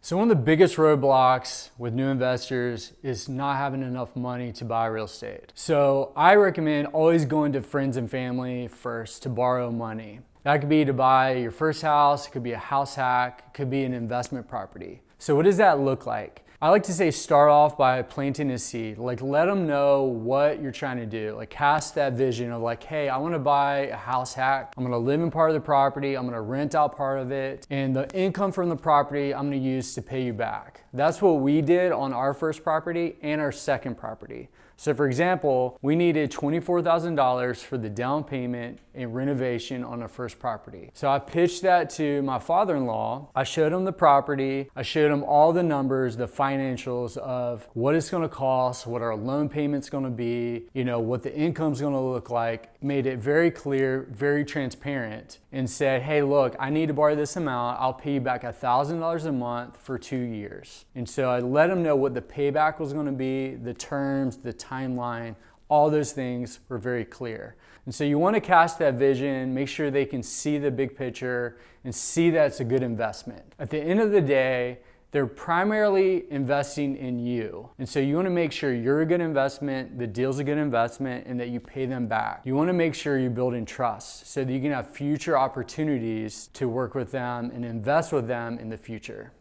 So one of the biggest roadblocks with new investors is not having enough money to buy real estate. So I recommend always going to friends and family first to borrow money. That could be to buy your first house, it could be a house hack, it could be an investment property. So what does that look like? I like to say start off by planting a seed. Like let them know what you're trying to do. Like cast that vision of like, hey, I want to buy a house hack. I'm going to live in part of the property. I'm going to rent out part of it. And the income from the property I'm going to use to pay you back. That's what we did on our first property and our second property. So for example, we needed $24,000 for the down payment and renovation on our first property. So I pitched that to my father-in-law. I showed him the property. I showed him all the numbers, the financials of what it's gonna cost, what our loan payment's gonna be, what the income's gonna look like. Made it very clear, very transparent, and said, hey, look, I need to borrow this amount. I'll pay you back $1,000 a month for 2 years. And so I let him know what the payback was gonna be, the terms, the timeline, all those things were very clear. And so you want to cast that vision, make sure they can see the big picture and see that it's a good investment. At the end of the day, they're primarily investing in you. And so you want to make sure you're a good investment, the deal's a good investment, and that you pay them back. You want to make sure you're building trust so that you can have future opportunities to work with them and invest with them in the future.